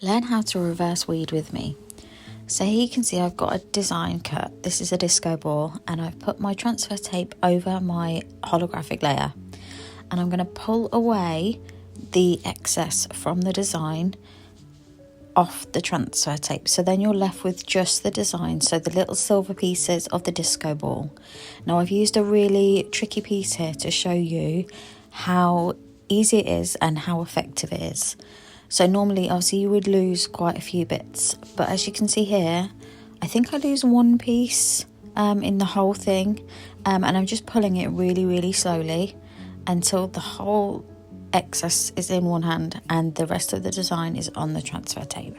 Learn how to reverse weed with me. So here you can see I've got a design cut. This is a disco ball and I've put my transfer tape over my holographic layer, and I'm going to pull away the excess from the design off the transfer tape, so then you're left with just the design, so the little silver pieces of the disco ball. Now I've used a really tricky piece here to show you how easy it is and how effective it is. So normally obviously you would lose quite a few bits, but as you can see here, I think I lose one piece in the whole thing, and I'm just pulling it really slowly until the whole excess is in one hand and the rest of the design is on the transfer tape.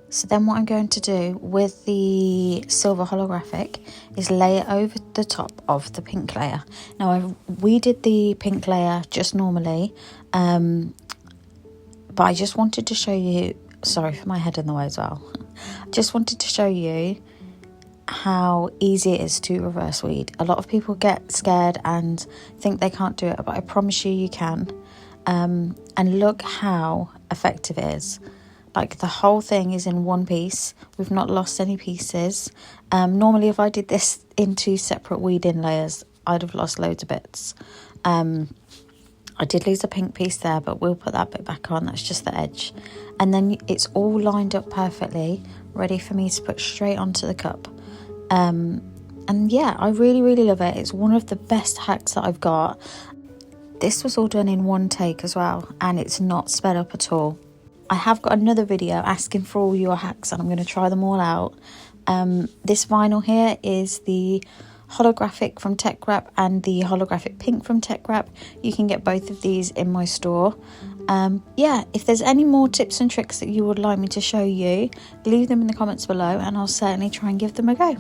So then what I'm going to do with the silver holographic is lay it over the top of the pink layer. Now we did the pink layer just normally, but I just wanted to show you, sorry for my head in the way as well, just wanted to show you how easy it is to reverse weed. A lot of people get scared and think they can't do it, but I promise you can. And look how effective it is. Like, the whole thing is in one piece. We've not lost any pieces. Normally if I did this in two separate weed-in layers, I'd have lost loads of bits. I did lose a pink piece there, but we'll put that bit back on. That's just the edge. And then it's all lined up perfectly, ready for me to put straight onto the cup. And yeah, I really love it. It's one of the best hacks that I've got. This was all done in one take as well, and it's not sped up at all. I have got another video asking for all your hacks, and I'm going to try them all out. This vinyl here is the holographic from Tech Wrap and the holographic pink from Tech Wrap. You can get both of these in my store. Yeah, if there's any more tips and tricks that you would like me to show you, leave them in the comments below and I'll certainly try and give them a go.